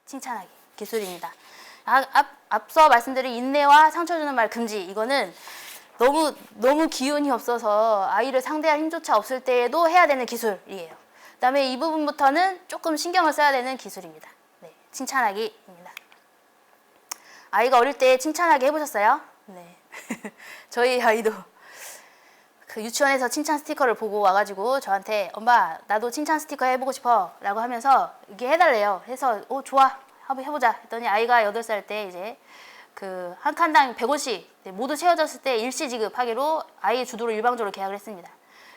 칭찬하기 기술입니다. 앞서 말씀드린 인내와 상처 주는 말 금지. 이거는 너무 기운이 없어서 아이를 상대할 힘조차 없을 때에도 해야 되는 기술이에요. 그다음에 이 부분부터는 조금 신경을 써야 되는 기술입니다. 네, 칭찬하기입니다. 아이가 어릴 때 칭찬하기 해보셨어요? 네. 저희 아이도 그 유치원에서 칭찬 스티커를 보고 와가지고 저한테 엄마 나도 칭찬 스티커 해보고 싶어 라고 하면서 이게 해달래요. 해서 좋아 한번 해보자 했더니 아이가 8살 때 이제 그 한 칸당 100원씩 모두 채워졌을 때 일시 지급하기로 아이 주도로 일방적으로 계약을 했습니다.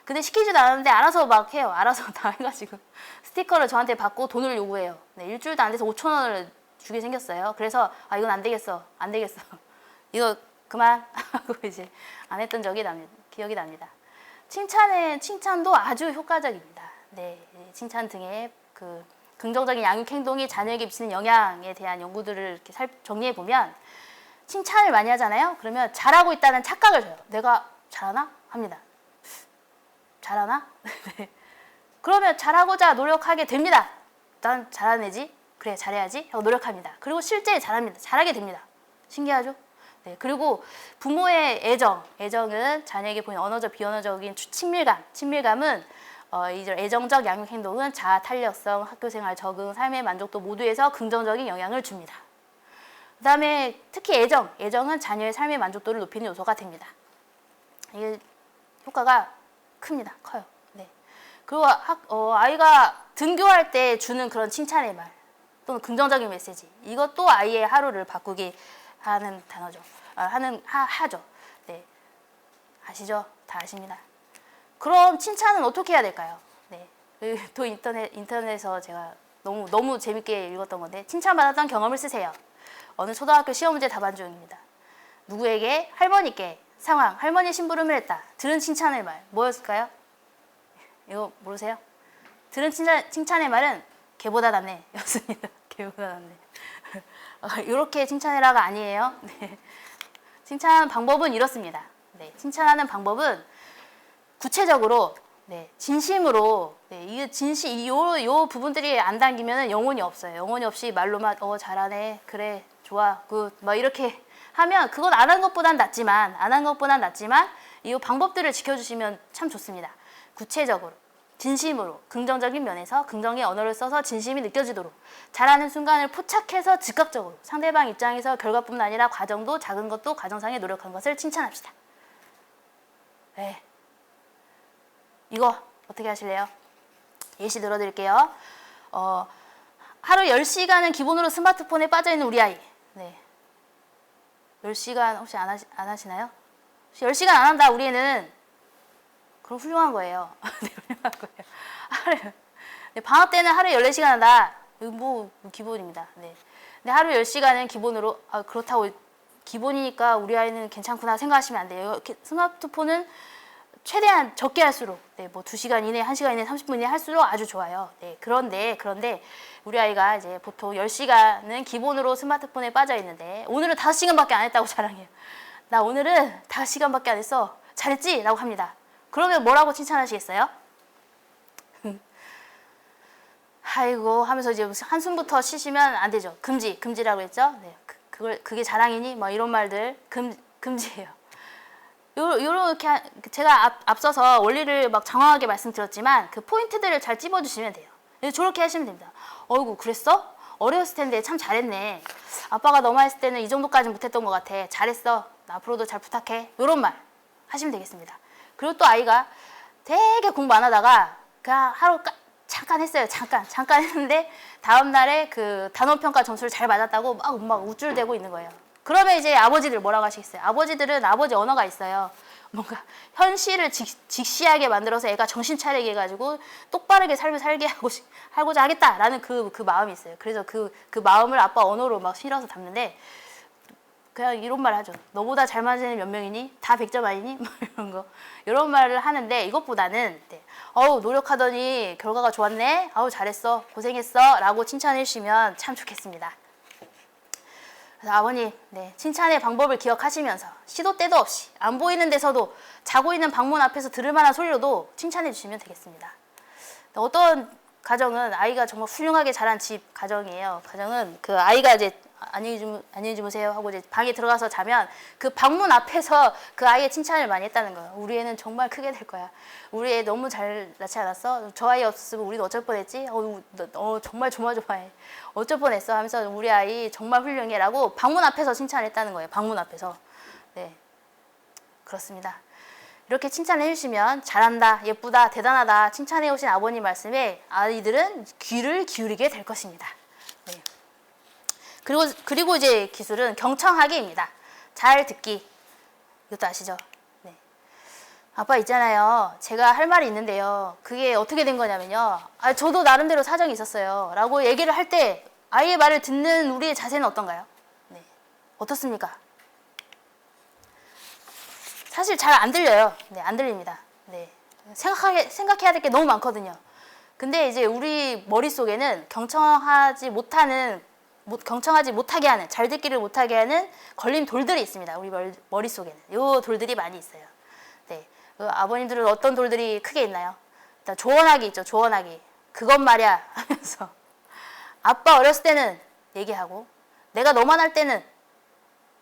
근데 시키지도 않았는데 알아서 막 해요. 알아서 다 해가지고 스티커를 저한테 받고 돈을 요구해요. 네, 일주일도 안 돼서 5,000원을 주게 생겼어요. 그래서 이건 안 되겠어 이거 그만 하고 이제 안 했던 기억이 납니다. 칭찬도 아주 효과적입니다. 네, 칭찬 등의 그 긍정적인 양육 행동이 자녀에게 미치는 영향에 대한 연구들을 이렇게 정리해 보면 칭찬을 많이 하잖아요. 그러면 잘하고 있다는 착각을 줘요. 내가 잘하나? 합니다. 잘하나? 네. 그러면 잘하고자 노력하게 됩니다. 난 잘하는 애지? 그래 잘해야지 하고 노력합니다. 그리고 실제 잘합니다. 잘하게 됩니다. 신기하죠? 네, 그리고 부모의 애정은 자녀에게 보이는 언어적, 비언어적인 친밀감은 이제 애정적 양육 행동은 자아 탄력성, 학교생활 적응, 삶의 만족도 모두에서 긍정적인 영향을 줍니다. 그 다음에 특히 애정은 자녀의 삶의 만족도를 높이는 요소가 됩니다. 이게 효과가 커요. 네. 그리고 아이가 등교할 때 주는 그런 칭찬의 말 또는 긍정적인 메시지, 이것도 아이의 하루를 바꾸게 하는 단어죠. 하죠. 네. 아시죠? 다 아십니다. 그럼 칭찬은 어떻게 해야 될까요? 네. 또 인터넷에서 제가 너무 재밌게 읽었던 건데, 칭찬받았던 경험을 쓰세요. 어느 초등학교 시험 문제 답안 중입니다. 누구에게? 할머니께 상황, 할머니 심부름을 했다. 들은 칭찬의 말 뭐였을까요? 이거 모르세요? 들은 칭찬의 말은 걔보다 낫네 였습니다. 걔보다 낫네. 이렇게 칭찬해라가 아니에요. 네. 칭찬 방법은 이렇습니다. 네. 칭찬하는 방법은 구체적으로, 네, 진심으로, 네, 요 부분들이 안 담기면 영혼이 없어요. 영혼이 없이 말로만 잘하네, 그래, 좋아, 굿, 막 이렇게 하면 그건 안 한 것보단 낫지만 이 방법들을 지켜주시면 참 좋습니다. 구체적으로, 진심으로, 긍정적인 면에서 긍정의 언어를 써서 진심이 느껴지도록 잘하는 순간을 포착해서 즉각적으로 상대방 입장에서 결과뿐만 아니라 과정도, 작은 것도 과정상에 노력한 것을 칭찬합시다. 네. 이거 어떻게 하실래요? 예시 들어드릴게요. 하루 10시간은 기본으로 스마트폰에 빠져있는 우리 아이. 네. 10시간 혹시 안 하시나요? 혹시 10시간 안 한다 우리 애는, 그럼 훌륭한 거예요. 네, 훌륭한 거예요. 네, 방학 때는 하루에 14시간 한다. 뭐 기본입니다. 네. 근데 하루 10시간은 기본으로, 그렇다고 기본이니까 우리 아이는 괜찮구나 생각하시면 안 돼요. 스마트폰은 최대한 적게 할수록, 네, 뭐 2시간 이내, 1시간 이내, 30분 이내 할수록 아주 좋아요. 네, 그런데 우리 아이가 이제 보통 10시간은 기본으로 스마트폰에 빠져 있는데 오늘은 5시간밖에 안 했다고 자랑해요. 나 오늘은 5시간밖에 안 했어. 잘했지? 라고 합니다. 그러면 뭐라고 칭찬하시겠어요? 아이고 하면서 이제 한숨부터 쉬시면 안 되죠. 금지라고 했죠. 네, 그게 자랑이니? 뭐 이런 말들 금지예요. 요렇게 제가 앞서서 원리를 막 장황하게 말씀드렸지만 그 포인트들을 잘 찝어주시면 돼요. 저렇게 하시면 됩니다. 어이구 그랬어? 어려웠을 텐데 참 잘했네. 아빠가 너무 했을 때는 이 정도까지는 못했던 것 같아. 잘했어. 앞으로도 잘 부탁해. 요런 말 하시면 되겠습니다. 그리고 또 아이가 되게 공부 안 하다가 그냥 하루 잠깐 했어요. 잠깐 했는데 다음날에 그 단원평가 점수를 잘 맞았다고 막 우쭐대고 있는 거예요. 그러면 이제 아버지들 뭐라고 하시겠어요? 아버지들은 아버지 언어가 있어요. 뭔가 현실을 직시하게 만들어서 애가 정신 차리게 해가지고 똑바르게 삶을 살게 하고자 하겠다라는 그 마음이 있어요. 그래서 그 마음을 아빠 언어로 막 실어서 담는데 그냥 이런 말 하죠. 너보다 잘 맞는 몇 명이니? 다 100점 아니니? 뭐 이런 거. 이런 말을 하는데 이것보다는 네. 노력하더니 결과가 좋았네? 잘했어. 고생했어. 라고 칭찬해 주시면 참 좋겠습니다. 그래서 아버님, 네, 칭찬의 방법을 기억하시면서 시도 때도 없이 안 보이는 데서도 자고 있는 방문 앞에서 들을 만한 소리로도 칭찬해 주시면 되겠습니다. 어떤 가정은 아이가 정말 훌륭하게 자란 집 가정이에요. 가정은 그 아이가 이제 안녕히 주무세요 하고 이제 방에 들어가서 자면 그 방문 앞에서 그 아이의 칭찬을 많이 했다는 거예요. 우리 애는 정말 크게 될 거야. 우리 애 너무 잘 낳지 않았어? 저 아이 없었으면 우리도 어쩔 뻔했지? 정말 조마조마해. 어쩔 뻔했어 하면서 우리 아이 정말 훌륭해 라고 방문 앞에서 칭찬했다는 거예요. 방문 앞에서. 네, 그렇습니다. 이렇게 칭찬을 해주시면 잘한다, 예쁘다, 대단하다 칭찬해 오신 아버님 말씀에 아이들은 귀를 기울이게 될 것입니다. 네. 그리고 이제 기술은 경청하기입니다. 잘 듣기. 이것도 아시죠? 네. 아빠 있잖아요. 제가 할 말이 있는데요. 그게 어떻게 된 거냐면요. 저도 나름대로 사정이 있었어요. 라고 얘기를 할 때 아이의 말을 듣는 우리의 자세는 어떤가요? 네. 어떻습니까? 사실 잘 안 들려요. 네, 안 들립니다. 네. 생각해야 될 게 너무 많거든요. 근데 이제 우리 머릿속에는 경청하지 못하게 하는, 잘 듣기를 못하게 하는 걸림 돌들이 있습니다. 우리 머릿속에는. 요 돌들이 많이 있어요. 네. 아버님들은 어떤 돌들이 크게 있나요? 일단 조언하기 있죠. 조언하기. 그것 말이야 하면서 아빠 어렸을 때는 얘기하고 내가 너만 할 때는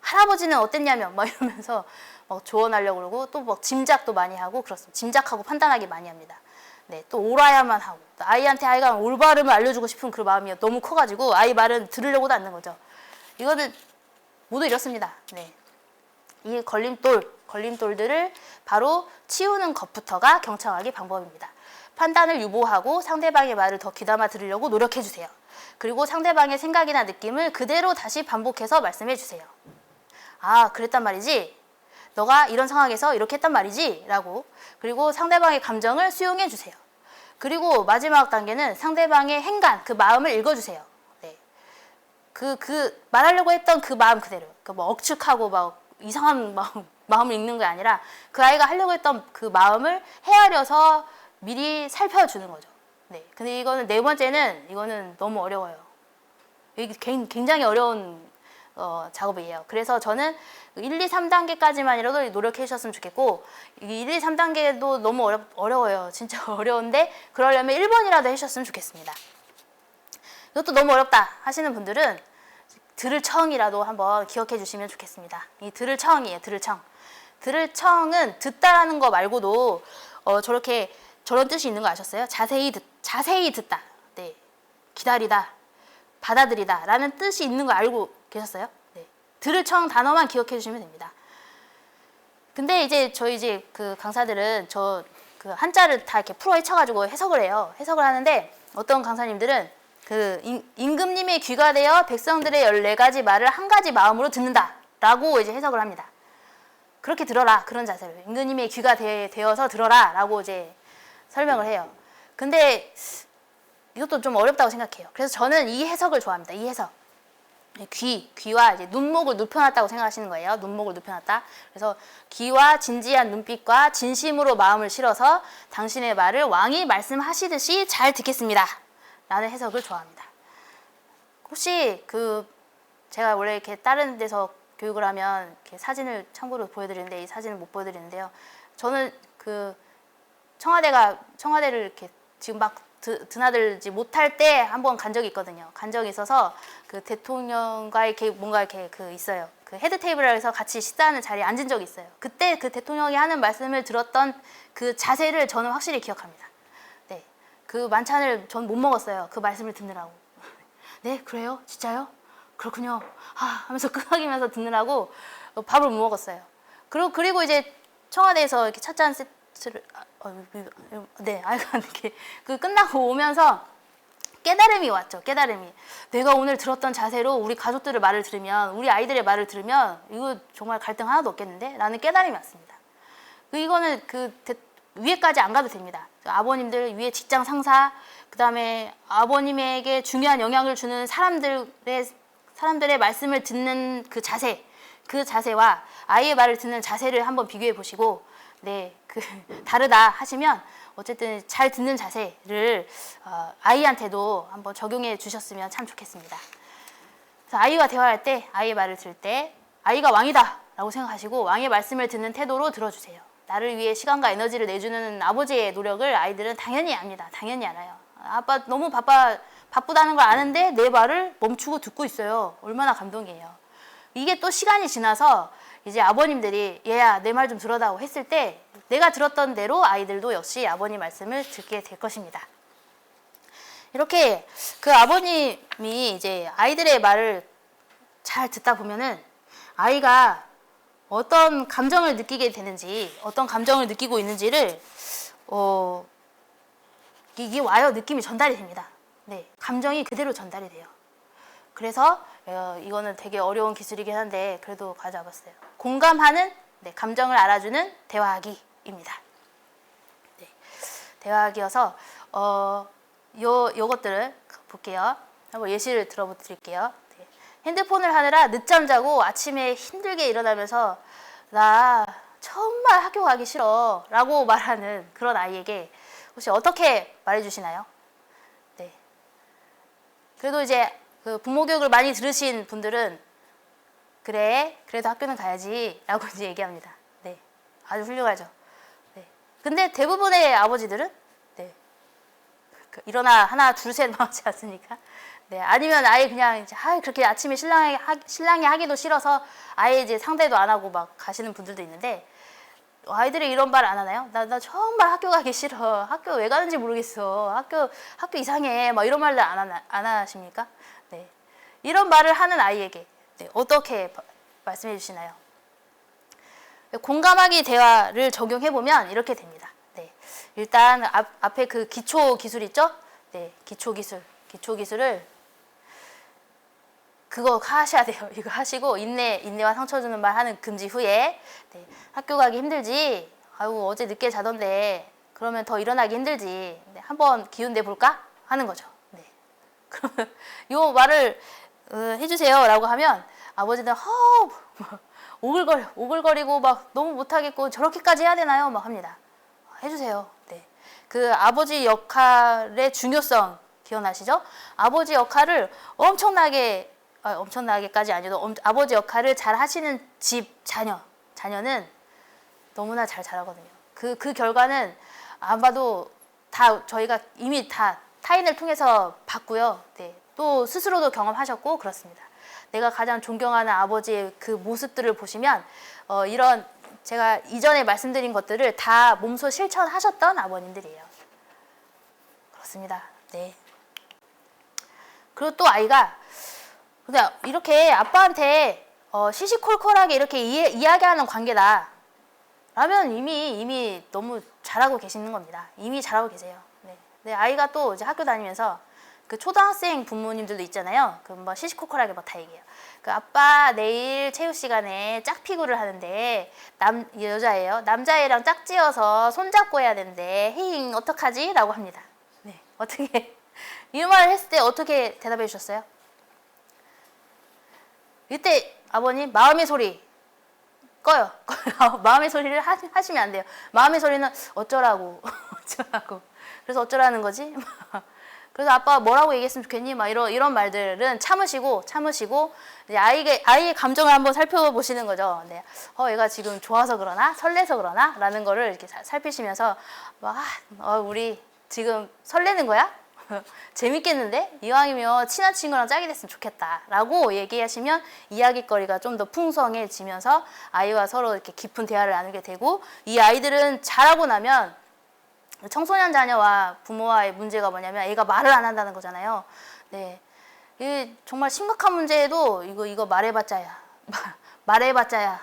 할아버지는 어땠냐며 막 이러면서 막 조언하려고 그러고 또 막 짐작도 많이 하고 그렇습니다. 짐작하고 판단하기 많이 합니다. 네, 또 옳아야만 하고 아이한테 아이가 올바름을 알려주고 싶은 그 마음이 너무 커가지고 아이 말은 들으려고도 않는 거죠. 이거는 모두 이렇습니다. 네, 이 걸림돌들을 바로 치우는 것부터가 경청하기 방법입니다. 판단을 유보하고 상대방의 말을 더 귀담아 들으려고 노력해 주세요. 그리고 상대방의 생각이나 느낌을 그대로 다시 반복해서 말씀해 주세요. 그랬단 말이지? 너가 이런 상황에서 이렇게 했단 말이지? 라고. 그리고 상대방의 감정을 수용해 주세요. 그리고 마지막 단계는 상대방의 행간, 그 마음을 읽어주세요. 네. 말하려고 했던 그 마음 그대로. 뭐 억측하고 막 이상한 마음을 읽는 게 아니라 그 아이가 하려고 했던 그 마음을 헤아려서 미리 살펴주는 거죠. 네. 근데 이거는 네 번째는 이거는 너무 어려워요. 이게 굉장히 어려운 작업이에요. 그래서 저는 1, 2, 3단계까지만이라도 노력해 주셨으면 좋겠고 1, 2, 3단계도 너무 어려워요. 진짜 어려운데 그러려면 1번이라도 해주셨으면 좋겠습니다. 이것도 너무 어렵다 하시는 분들은 들을 청이라도 한번 기억해 주시면 좋겠습니다. 이 들을 청이에요. 들을 청. 들을 청은 듣다라는 거 말고도 저런 뜻이 있는 거 아셨어요? 자세히 듣다. 네. 기다리다. 받아들이다 라는 뜻이 있는 거 알고 계셨어요? 네. 들을 청 단어만 기억해 주시면 됩니다. 근데 이제 저희 그 강사들은 그 한자를 다 이렇게 풀어 헤쳐가지고 해석을 해요. 해석을 하는데 어떤 강사님들은 그 임금님의 귀가 되어 백성들의 14가지 말을 한 가지 마음으로 듣는다 라고 이제 해석을 합니다. 그렇게 들어라. 그런 자세로. 임금님의 귀가 되어서 들어라 라고 이제 설명을 해요. 근데 이것도 좀 어렵다고 생각해요. 그래서 저는 이 해석을 좋아합니다. 이 해석. 귀와 이제 눈목을 눕혀놨다고 생각하시는 거예요. 눈목을 눕혀놨다. 그래서 귀와 진지한 눈빛과 진심으로 마음을 실어서 당신의 말을 왕이 말씀하시듯이 잘 듣겠습니다. 라는 해석을 좋아합니다. 혹시 제가 원래 이렇게 다른 데서 교육을 하면 이렇게 사진을 참고로 보여드리는데 이 사진을 못 보여드리는데요. 저는 청와대를 이렇게 지금 막 드나들지 못할 때 한번 간 적이 있거든요. 간 적이 있어서 그 대통령과 이렇게 뭔가 이렇게 있어요. 그 헤드 테이블에서 같이 식사하는 자리에 앉은 적이 있어요. 그때 그 대통령이 하는 말씀을 들었던 그 자세를 저는 확실히 기억합니다. 네, 그 만찬을 전 못 먹었어요. 그 말씀을 듣느라고. 네, 그래요? 진짜요? 그렇군요. 하면서 끄덕이면서 듣느라고 밥을 못 먹었어요. 그리고 이제 청와대에서 이렇게 찻잔 세트를 네, 이렇게 끝나고 오면서 깨달음이 왔죠. 깨달음이. 내가 오늘 들었던 자세로 우리 가족들의 말을 들으면, 우리 아이들의 말을 들으면 이거 정말 갈등 하나도 없겠는데? 라는 깨달음이 왔습니다. 이거는 위에까지 안 가도 됩니다. 아버님들 위에 직장 상사, 그 다음에 아버님에게 중요한 영향을 주는 사람들의 말씀을 듣는 그 자세와 아이의 말을 듣는 자세를 한번 비교해 보시고, 네, 다르다 하시면 어쨌든 잘 듣는 자세를 아이한테도 한번 적용해 주셨으면 참 좋겠습니다. 그래서 아이와 대화할 때, 아이의 말을 들을 때 아이가 왕이다 라고 생각하시고 왕의 말씀을 듣는 태도로 들어주세요. 나를 위해 시간과 에너지를 내주는 아버지의 노력을 아이들은 당연히 압니다. 당연히 알아요. 아빠 너무 바쁘다는 걸 아는데 내 말을 멈추고 듣고 있어요. 얼마나 감동이에요. 이게 또 시간이 지나서 이제 아버님들이 얘야 내 말 좀 들어다오 했을 때 내가 들었던 대로 아이들도 역시 아버님 말씀을 듣게 될 것입니다. 이렇게 그 아버님이 이제 아이들의 말을 잘 듣다 보면은 아이가 어떤 감정을 느끼게 되는지, 어떤 감정을 느끼고 있는지를 이게 와요. 느낌이 전달이 됩니다. 네, 감정이 그대로 전달이 돼요. 그래서 이거는 되게 어려운 기술이긴 한데 그래도 가져와봤어요. 공감하는, 네, 감정을 알아주는 대화하기입니다. 네, 대화하기여서 요것들을 볼게요. 한번 예시를 들어드릴게요. 네. 핸드폰을 하느라 늦잠 자고 아침에 힘들게 일어나면서 나 정말 학교 가기 싫어 라고 말하는 그런 아이에게 혹시 어떻게 말해주시나요? 네. 그래도 이제 그 부모 교육을 많이 들으신 분들은 그래, 그래도 학교는 가야지 라고 이제 얘기합니다. 네. 아주 훌륭하죠. 네. 근데 대부분의 아버지들은 네. 일어나 하나 둘 셋 나오지 않습니까? 네. 아니면 아예 그냥 이제 그렇게 아침에 신랑이 하기도 싫어서 아예 이제 상대도 안 하고 막 가시는 분들도 있는데 아이들이 이런 말 안 하나요? 나 정말 학교 가기 싫어. 학교 왜 가는지 모르겠어. 학교 이상해. 막 이런 말들 안 하십니까? 네. 이런 말을 하는 아이에게 네, 어떻게 말씀해 주시나요? 공감하기 대화를 적용해 보면 이렇게 됩니다. 네. 일단 앞에 그 기초 기술 있죠? 네, 기초 기술을 그거 하셔야 돼요. 이거 하시고 인내와 상처 주는 말 하는 금지 후에 네, 학교 가기 힘들지? 아이고 어제 늦게 자던데 그러면 더 일어나기 힘들지? 네, 한번 기운 내 볼까? 하는 거죠. 네. 그러면 요 말을 해주세요 라고 하면 아버지는 오글거리고 막 너무 못하겠고 저렇게까지 해야 되나요? 막 합니다. 해주세요. 네. 그 아버지 역할의 중요성 기억나시죠? 아버지 역할을 엄청나게까지 아니어도 아버지 역할을 잘 하시는 자녀는 너무나 잘 자라거든요. 그 결과는 안 봐도 다 저희가 이미 다 타인을 통해서 봤고요. 네. 또 스스로도 경험하셨고 그렇습니다. 내가 가장 존경하는 아버지의 그 모습들을 보시면 이런 제가 이전에 말씀드린 것들을 다 몸소 실천하셨던 아버님들이에요. 그렇습니다. 네. 그리고 또 아이가 근데 이렇게 아빠한테 시시콜콜하게 이렇게 이야기하는 관계다. 라면 이미 너무 잘하고 계시는 겁니다. 이미 잘하고 계세요. 네. 네, 아이가 또 이제 학교 다니면서 그 초등학생 부모님들도 있잖아요. 그 뭐 시시콜콜하게 막 다 얘기해요. 그 아빠 내일 체육 시간에 짝피구를 하는데 여자예요. 남자애랑 짝지어서 손잡고 해야 되는데 헤잉 어떡하지? 라고 합니다. 네, 어떻게 이 말을 했을 때 어떻게 대답해 주셨어요? 이때 아버님 마음의 소리 꺼요. 마음의 소리를 하시면 안 돼요. 마음의 소리는 어쩌라고 그래서 어쩌라는 거지? 그래서 아빠가 뭐라고 얘기했으면 좋겠니? 막 이런 말들은 참으시고 이제 아이의 감정을 한번 살펴보시는 거죠. 네. 얘가 지금 좋아서 그러나 설레서 그러나 라는 거를 이렇게 살피시면서 우리 지금 설레는 거야? 재밌겠는데? 이왕이면 친한 친구랑 짝이 됐으면 좋겠다 라고 얘기하시면 이야기거리가 좀 더 풍성해지면서 아이와 서로 이렇게 깊은 대화를 나누게 되고 이 아이들은 자라고 나면 청소년 자녀와 부모와의 문제가 뭐냐면 애가 말을 안 한다는 거잖아요. 네, 이게 정말 심각한 문제에도 이거 말해봤자야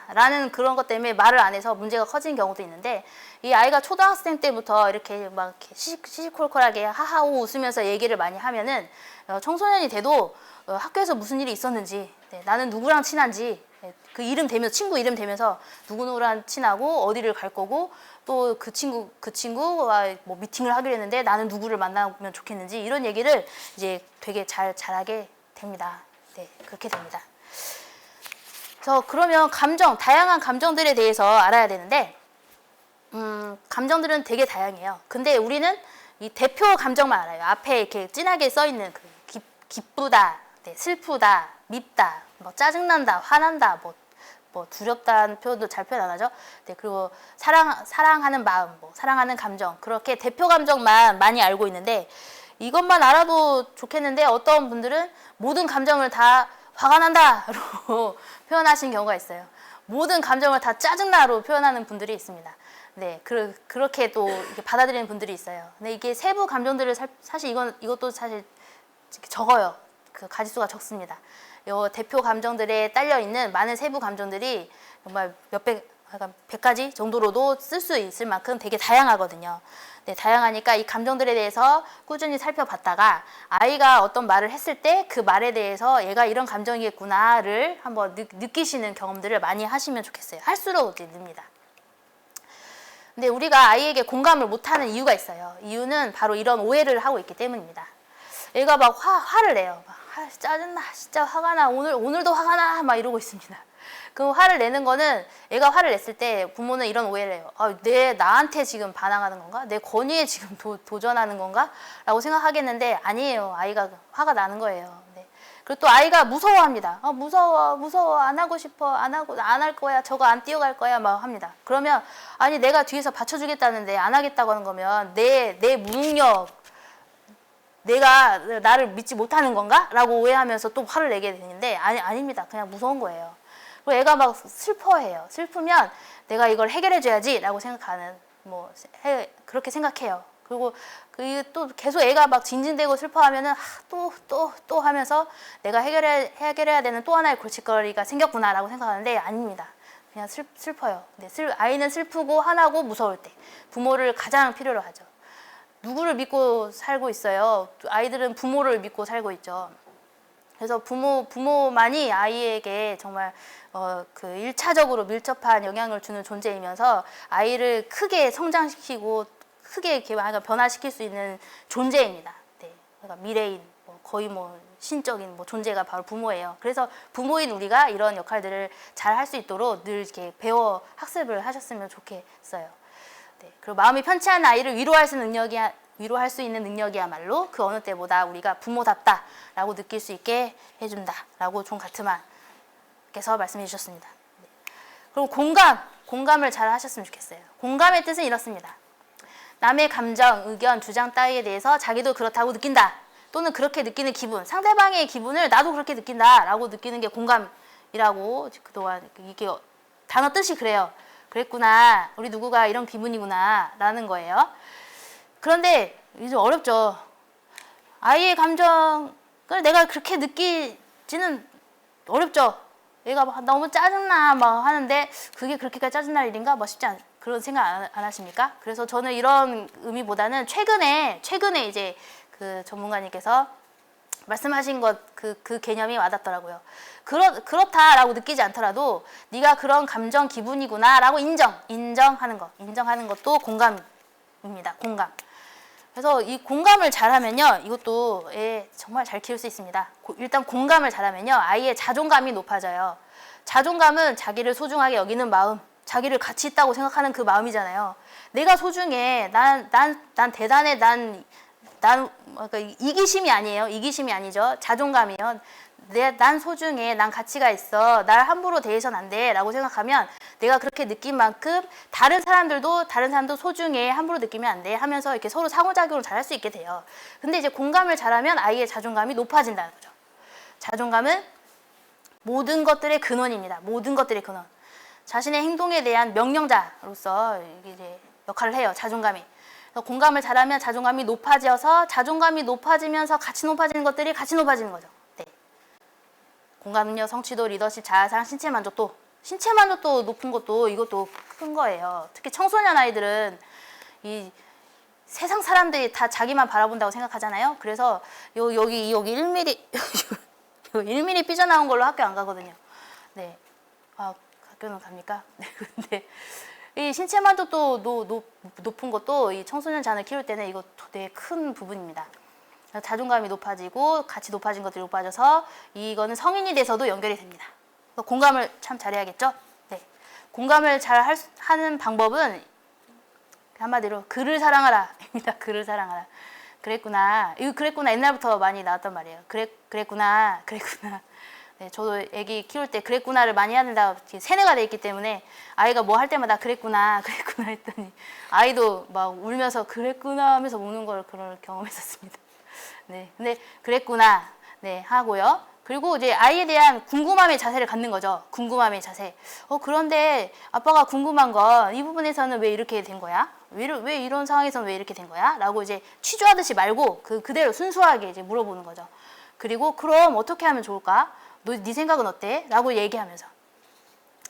라는 그런 것 때문에 말을 안 해서 문제가 커진 경우도 있는데 이 아이가 초등학생 때부터 이렇게 막 시시콜콜하게 하하호 웃으면서 얘기를 많이 하면은 청소년이 돼도 학교에서 무슨 일이 있었는지 네, 나는 누구랑 친한지 네, 그 이름 대면서 친구 이름 대면서 누구누구랑 친하고 어디를 갈 거고 또 그 친구와 뭐 미팅을 하기로 했는데 나는 누구를 만나면 좋겠는지 이런 얘기를 이제 되게 잘하게 됩니다. 네, 그렇게 됩니다. 그러면 다양한 감정들에 대해서 알아야 되는데 감정들은 되게 다양해요. 근데 우리는 이 대표 감정만 알아요. 앞에 이렇게 진하게 써 있는 그 기쁘다, 네, 슬프다, 밉다, 뭐 짜증난다, 화난다, 뭐 두렵다는 표현도 잘 표현 안 하죠. 네, 그리고 사랑하는 마음, 사랑하는 감정 그렇게 대표 감정만 많이 알고 있는데 이것만 알아도 좋겠는데 어떤 분들은 모든 감정을 다 화가 난다로 표현하시는 경우가 있어요. 모든 감정을 다 짜증나로 표현하는 분들이 있습니다. 네, 그렇게 또 이렇게 받아들이는 분들이 있어요. 근데 이게 세부 감정들을 사실 이것도 사실 적어요. 그 가지수가 적습니다. 요 대표 감정들에 딸려 있는 많은 세부 감정들이 정말 약간 100가지 정도로도 쓸 수 있을 만큼 되게 다양하거든요. 네, 다양하니까 이 감정들에 대해서 꾸준히 살펴봤다가 아이가 어떤 말을 했을 때 그 말에 대해서 얘가 이런 감정이겠구나를 한번 느끼시는 경험들을 많이 하시면 좋겠어요. 할수록 이제 늡니다. 근데 우리가 아이에게 공감을 못하는 이유가 있어요. 이유는 바로 이런 오해를 하고 있기 때문입니다. 얘가 막 화를 내요. 짜증나, 진짜 화가 나, 오늘도 화가 나, 막 이러고 있습니다. 그 화를 내는 거는 애가 화를 냈을 때 부모는 이런 오해를 해요. 나한테 지금 반항하는 건가? 내 권위에 지금 도전하는 건가? 라고 생각하겠는데 아니에요. 아이가 화가 나는 거예요. 네. 그리고 또 아이가 무서워합니다. 무서워, 안 하고 싶어, 안 할 거야, 저거 안 뛰어갈 거야, 막 합니다. 그러면 아니 내가 뒤에서 받쳐주겠다는데 안 하겠다고 하는 거면 내 무능력, 내가 나를 믿지 못하는 건가? 라고 오해하면서 또 화를 내게 되는데 아닙니다. 그냥 무서운 거예요. 그리고 애가 막 슬퍼해요. 슬프면 내가 이걸 해결해줘야지 라고 생각하는, 그렇게 생각해요. 그리고 또 계속 애가 막 징징대고 슬퍼하면은 또 하면서 내가 해결해야 되는 또 하나의 골칫거리가 생겼구나 라고 생각하는데 아닙니다. 그냥 슬퍼요. 네, 아이는 슬프고 화나고 무서울 때 부모를 가장 필요로 하죠. 누구를 믿고 살고 있어요? 아이들은 부모를 믿고 살고 있죠. 그래서 부모만이 아이에게 정말 그 1차적으로 밀접한 영향을 주는 존재이면서 아이를 크게 성장시키고 크게 이렇게 변화시킬 수 있는 존재입니다. 네. 그러니까 미래인, 거의 신적인 존재가 바로 부모예요. 그래서 부모인 우리가 이런 역할들을 잘 할 수 있도록 늘 이렇게 배워 학습을 하셨으면 좋겠어요. 네. 그리고 마음이 편치 않은 아이를 위로할 수 있는 능력이야말로 그 어느 때보다 우리가 부모답다라고 느낄 수 있게 해준다라고 존 가트만께서 말씀해 주셨습니다. 네. 그리고 공감을 잘 하셨으면 좋겠어요. 공감의 뜻은 이렇습니다. 남의 감정, 의견, 주장 따위에 대해서 자기도 그렇다고 느낀다. 또는 그렇게 느끼는 기분, 상대방의 기분을 나도 그렇게 느낀다라고 느끼는 게 공감이라고 그동안 이게 단어 뜻이 그래요. 그랬구나. 우리 누구가 이런 기분이구나 라는 거예요. 그런데 이제 어렵죠. 아이의 감정을 내가 그렇게 느끼지는 어렵죠. 얘가 막 너무 짜증나 막 하는데 그게 그렇게까지 짜증날 일인가? 쉽지 않 그런 생각 안 하십니까? 그래서 저는 이런 의미보다는 최근에 이제 그 전문가님께서 말씀하신 그 개념이 와닿더라고요. 그렇다라고 느끼지 않더라도 네가 그런 감정 기분이구나라고 인정하는 것도 공감입니다. 공감. 그래서 이 공감을 잘하면요, 이것도 애 정말 잘 키울 수 있습니다. 일단 공감을 잘하면요, 아이의 자존감이 높아져요. 자존감은 자기를 소중하게 여기는 마음, 자기를 가치 있다고 생각하는 그 마음이잖아요. 내가 소중해, 난 대단해, 그러니까 이기심이 아니에요. 이기심이 아니죠. 자존감이요. 난 소중해, 난 가치가 있어, 날 함부로 대해선 안 돼 라고 생각하면 내가 그렇게 느낀 만큼 다른 사람도 소중해, 함부로 느끼면 안 돼 하면서 이렇게 서로 상호작용을 잘 할 수 있게 돼요. 근데 이제 공감을 잘하면 아이의 자존감이 높아진다는 거죠. 자존감은 모든 것들의 근원입니다. 모든 것들의 근원. 자신의 행동에 대한 명령자로서 이제 역할을 해요. 자존감이. 공감을 잘하면 자존감이 높아져서 자존감이 높아지면서 같이 높아지는 것들이 같이 높아지는 거죠. 네. 공감은요, 성취도, 리더십, 자아상, 신체 만족도 높은 것도 이것도 큰 거예요. 특히 청소년 아이들은 이 세상 사람들이 다 자기만 바라본다고 생각하잖아요. 그래서 여기 1mm 1mm 삐져나온 걸로 학교 안 가거든요. 네. 학교는 갑니까? 네. 근데 이 신체 만족도 높은 것도 이 청소년 자녀를 키울 때는 이거 되게 큰 부분입니다. 자존감이 높아지고 같이 높아진 것들이 높아져서 이거는 성인이 돼서도 연결이 됩니다. 공감을 참 잘해야겠죠? 네. 공감을 잘 하는 방법은 한마디로 글을 사랑하라 입니다. 글을 사랑하라. 그랬구나. 이거 그랬구나 옛날부터 많이 나왔단 말이에요. 그랬구나. 네, 저도 애기 키울 때 그랬구나를 많이 해야 된다 세뇌가 돼 있기 때문에 아이가 뭐 할 때마다 그랬구나 했더니 아이도 막 울면서 그랬구나 하면서 우는 걸 그걸 경험했었습니다. 네, 근데 그랬구나. 네, 하고요. 그리고 이제 아이에 대한 궁금함의 자세를 갖는 거죠. 궁금함의 자세. 그런데 아빠가 궁금한 건 이 부분에서는 왜 이렇게 된 거야? 왜 이런 상황에서는 왜 이렇게 된 거야? 라고 이제 취조하듯이 말고 그대로 순수하게 이제 물어보는 거죠. 그리고 그럼 어떻게 하면 좋을까? 네 생각은 어때? 라고 얘기하면서.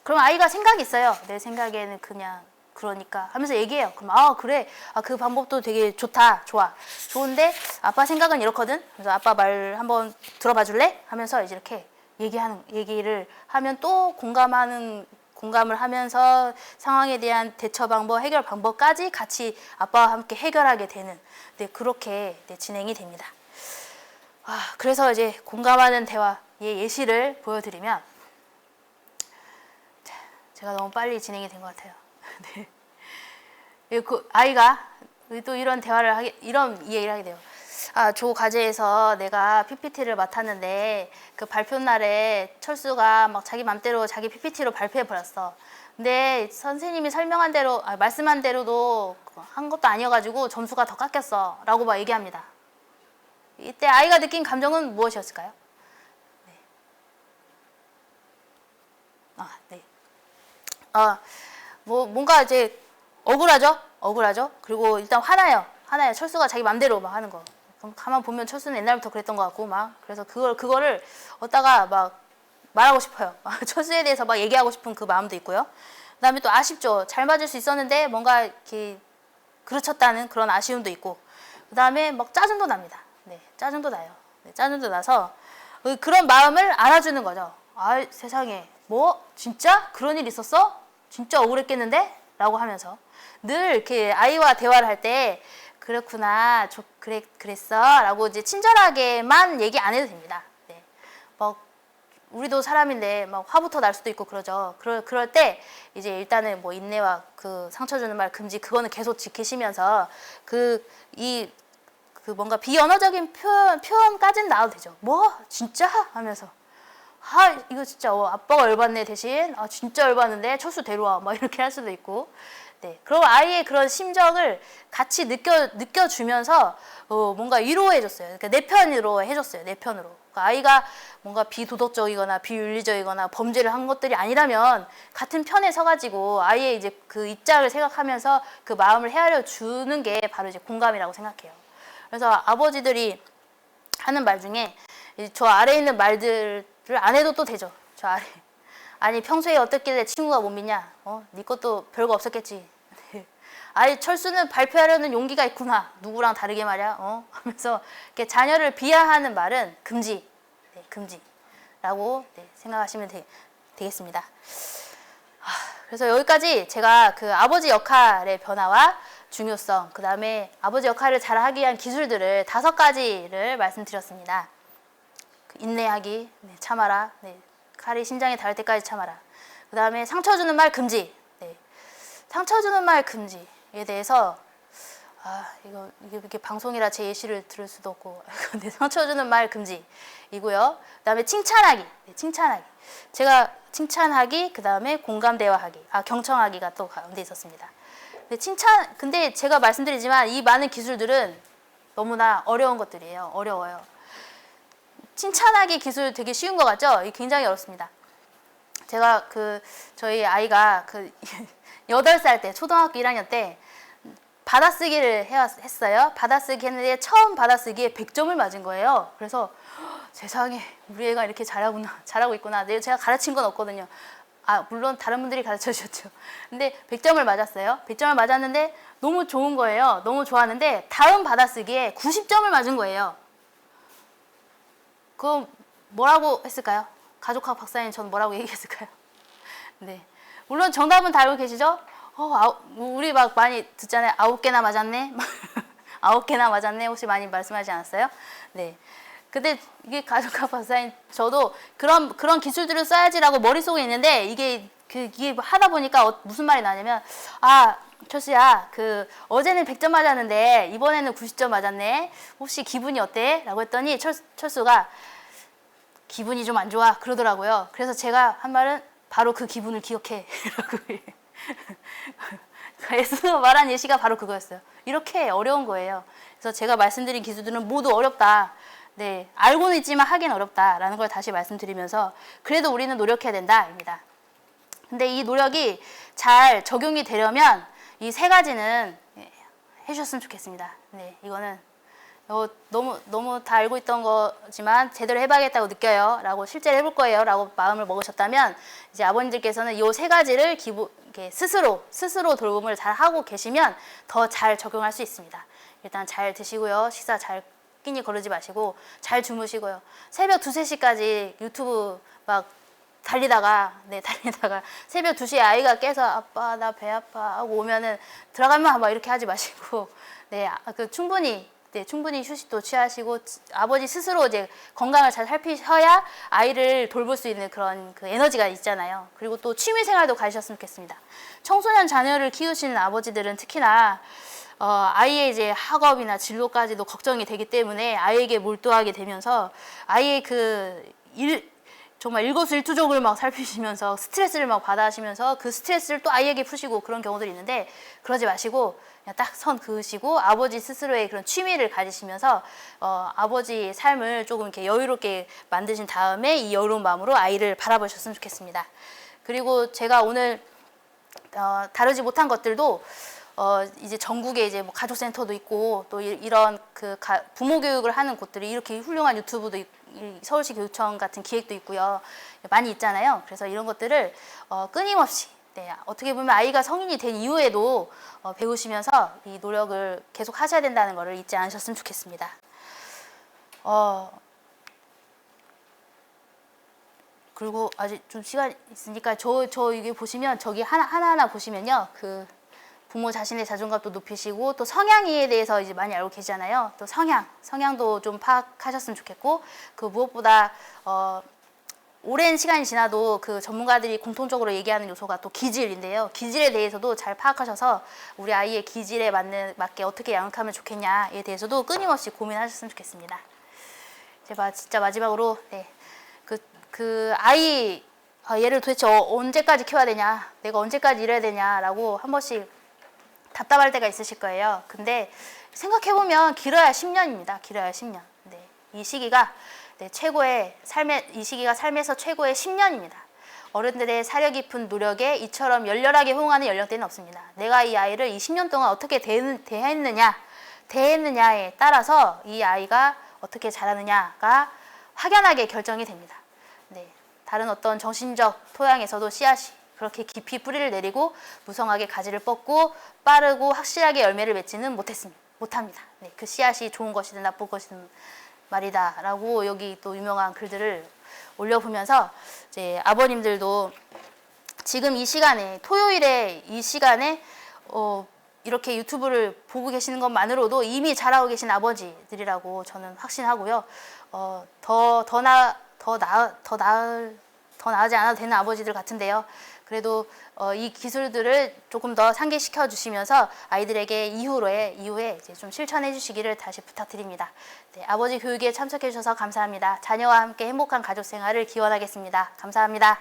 그럼 아이가 생각이 있어요. 내 생각에는 그냥 그러니까 하면서 얘기해요. 그럼 그래. 그 방법도 되게 좋다. 좋아. 좋은데 아빠 생각은 이렇거든. 그래서 아빠 말 한번 들어봐 줄래? 하면서 이제 이렇게 얘기를 하면 또 공감을 하면서 상황에 대한 대처 방법, 해결 방법까지 같이 아빠와 함께 해결하게 되는 그렇게 진행이 됩니다. 그래서 이제 공감하는 대화의 예시를 보여드리면 제가 너무 빨리 진행이 된 것 같아요. 네. 그 아이가 또 이런 이런 이야기를 하게 돼요. 조 과제에서 내가 PPT를 맡았는데 그 발표 날에 철수가 막 자기 맘대로 자기 PPT로 발표해 버렸어. 근데 선생님이 설명한 대로, 말씀한 대로도 한 것도 아니어가지고 점수가 더 깎였어. 라고 막 얘기합니다. 이때 아이가 느낀 감정은 무엇이었을까요? 네. 뭔가 이제 억울하죠. 그리고 일단 화나요. 철수가 자기 맘대로 막 하는 거. 그럼 가만 보면 철수는 옛날부터 그랬던 것 같고 그래서 그거를 얻다가 막 말하고 싶어요. 철수에 대해서 막 얘기하고 싶은 그 마음도 있고요. 그다음에 또 아쉽죠. 잘 맞을 수 있었는데 뭔가 이렇게 그르쳤다는 그런 아쉬움도 있고. 그다음에 막 짜증도 납니다. 네, 짜증도 나요. 네, 짜증도 나서 그런 마음을 알아주는 거죠. 세상에 진짜 그런 일 있었어? 진짜 억울했겠는데? 라고 하면서 늘 이렇게 아이와 대화를 할 때 그렇구나, 그랬어 라고 이제 친절하게만 얘기 안 해도 됩니다. 네. 우리도 사람인데 막 화부터 날 수도 있고 그러죠. 그럴 때 이제 일단은 인내와 그 상처 주는 말 금지 그거는 계속 지키시면서 뭔가 비언어적인 표현까지는 나와도 되죠. 진짜? 하면서 이거 진짜 아빠가 열받네 대신 진짜 열받는데 철수 데려와 막 이렇게 할 수도 있고. 네. 그럼 아이의 그런 심정을 같이 느껴주면서 뭔가 위로해줬어요. 그러니까 내 편으로 해줬어요. 내 편으로. 그러니까 아이가 뭔가 비도덕적이거나 비윤리적이거나 범죄를 한 것들이 아니라면 같은 편에 서가지고 아이의 이제 그 입장을 생각하면서 그 마음을 헤아려 주는 게 바로 이제 공감이라고 생각해요. 그래서 아버지들이 하는 말 중에 저 아래에 있는 말들을 안 해도 또 되죠. 저 아래. 아니 평소에 어떻길래 친구가 못 믿냐? 네 것도 별거 없었겠지. 철수는 발표하려는 용기가 있구나. 누구랑 다르게 말이야. 하면서 이렇게 자녀를 비하하는 말은 금지. 네, 금지라고 생각하시면 되겠습니다. 그래서 여기까지 제가 그 아버지 역할의 변화와 중요성, 그 다음에 아버지 역할을 잘하기 위한 기술들을 5가지를 말씀드렸습니다. 인내하기, 참아라. 칼이 심장에 닿을 때까지 참아라. 그 다음에 상처 주는 말 금지. 상처 주는 말 금지에 대해서 이게 방송이라 제 예시를 들을 수도 없고 근데 상처 주는 말 금지이고요. 그 다음에 칭찬하기. 칭찬하기. 제가 칭찬하기, 그 다음에 공감 대화하기. 경청하기가 또 가운데 있었습니다. 근데 제가 말씀드리지만 이 많은 기술들은 너무나 어려운 것들이에요. 어려워요. 칭찬하기 기술 되게 쉬운 것 같죠? 굉장히 어렵습니다. 제가 저희 아이가 8살 때, 초등학교 1학년 때 받아쓰기를 했어요. 받아쓰기 했는데 처음 받아쓰기에 100점을 맞은 거예요. 그래서 세상에 우리 애가 이렇게 잘하고 있구나. 제가 가르친 건 없거든요. 물론 다른 분들이 가르쳐 주셨죠. 근데 100점을 맞았어요. 100점을 맞았는데 너무 좋은 거예요. 너무 좋았는데 다음 받아쓰기에 90점을 맞은 거예요. 그럼 뭐라고 했을까요? 가족학 박사님 저는 뭐라고 얘기했을까요? 네. 물론 정답은 다 알고 계시죠? 우리 막 많이 듣잖아요. 9개나 맞았네? 9개나 맞았네? 혹시 많이 말씀하지 않았어요? 네. 근데 이게 가족학 박사님 저도 그런 기술들을 써야지라고 머릿속에 있는데 이게 하다 보니까 무슨 말이 나냐면 철수야, 어제는 100점 맞았는데 이번에는 90점 맞았네. 혹시 기분이 어때? 라고 했더니 철수가 기분이 좀 안 좋아 그러더라고요. 그래서 제가 한 말은 바로 그 기분을 기억해. 라고 에서 말한 예시가 바로 그거였어요. 이렇게 어려운 거예요. 그래서 제가 말씀드린 기술들은 모두 어렵다. 네, 알고는 있지만 하긴 어렵다라는 걸 다시 말씀드리면서 그래도 우리는 노력해야 된다입니다. 근데 이 노력이 잘 적용이 되려면 이 세 가지는 해주셨으면 좋겠습니다. 네, 이거는 너무 다 알고 있던 거지만 제대로 해봐야겠다고 느껴요. 라고 실제로 해볼 거예요. 라고 마음을 먹으셨다면 이제 아버님들께서는 이 세 가지를 이렇게 스스로 돌봄을 잘 하고 계시면 더 잘 적용할 수 있습니다. 일단 잘 드시고요. 식사 잘 끼니 거르지 마시고 잘 주무시고요. 새벽 2, 3시까지 유튜브 막 달리다가 새벽 2시에 아이가 깨서 아빠 나 배 아파 하고 오면은 들어가면 막 이렇게 하지 마시고 충분히 휴식도 취하시고 아버지 스스로 이제 건강을 잘 살피셔야 아이를 돌볼 수 있는 그런 그 에너지가 있잖아요. 그리고 또 취미 생활도 가지셨으면 좋겠습니다. 청소년 자녀를 키우시는 아버지들은 특히나 아이의 이제 학업이나 진로까지도 걱정이 되기 때문에 아이에게 몰두하게 되면서 아이의 정말 일거수일투족을 막 살피시면서 스트레스를 막 받아하시면서 그 스트레스를 또 아이에게 푸시고 그런 경우들이 있는데 그러지 마시고 그냥 딱 선 그으시고 아버지 스스로의 그런 취미를 가지시면서 아버지의 삶을 조금 이렇게 여유롭게 만드신 다음에 이 여유로운 마음으로 아이를 바라보셨으면 좋겠습니다. 그리고 제가 오늘 다루지 못한 것들도 이제 전국에 이제 뭐 가족센터도 있고 또 이런 부모 교육을 하는 곳들이 이렇게 훌륭한 유튜브도 있고 서울시 교육청 같은 기획도 있고요. 많이 있잖아요. 그래서 이런 것들을 끊임없이 어떻게 보면 아이가 성인이 된 이후에도 배우시면서 이 노력을 계속 하셔야 된다는 것을 잊지 않으셨으면 좋겠습니다. 그리고 아직 좀 시간 있으니까 저 이게 보시면 저기 하나하나 보시면요. 부모 자신의 자존감도 높이시고 또 성향에 대해서 이제 많이 알고 계시잖아요. 또 성향도 좀 파악하셨으면 좋겠고 무엇보다 오랜 시간이 지나도 그 전문가들이 공통적으로 얘기하는 요소가 또 기질인데요. 기질에 대해서도 잘 파악하셔서 우리 아이의 기질에 맞게 어떻게 양육하면 좋겠냐에 대해서도 끊임없이 고민하셨으면 좋겠습니다. 제가 진짜 마지막으로 아이 얘를 도대체 언제까지 키워야 되냐, 내가 언제까지 이래야 되냐라고 한 번씩 답답할 때가 있으실 거예요. 근데 생각해보면 길어야 10년입니다. 길어야 10년. 이 시기가 이 시기가 삶에서 최고의 10년입니다. 어른들의 사려 깊은 노력에 이처럼 열렬하게 호응하는 연령대는 없습니다. 내가 이 아이를 이 10년 동안 어떻게 대했느냐에 따라서 이 아이가 어떻게 자라느냐가 확연하게 결정이 됩니다. 다른 어떤 정신적 토양에서도 씨앗이 그렇게 깊이 뿌리를 내리고 무성하게 가지를 뻗고 빠르고 확실하게 열매를 맺지는 못합니다. 그 씨앗이 좋은 것이든 나쁜 것이든 말이다 라고 여기 또 유명한 글들을 올려보면서 이제 아버님들도 지금 이 시간에 토요일에 이 시간에 이렇게 유튜브를 보고 계시는 것만으로도 이미 잘하고 계신 아버지들이라고 저는 확신하고요. 더 나아지 않아도 되는 아버지들 같은데요. 그래도 이 기술들을 조금 더 상기시켜 주시면서 아이들에게 이후에 이제 좀 실천해 주시기를 다시 부탁드립니다. 아버지 교육에 참석해 주셔서 감사합니다. 자녀와 함께 행복한 가족 생활을 기원하겠습니다. 감사합니다.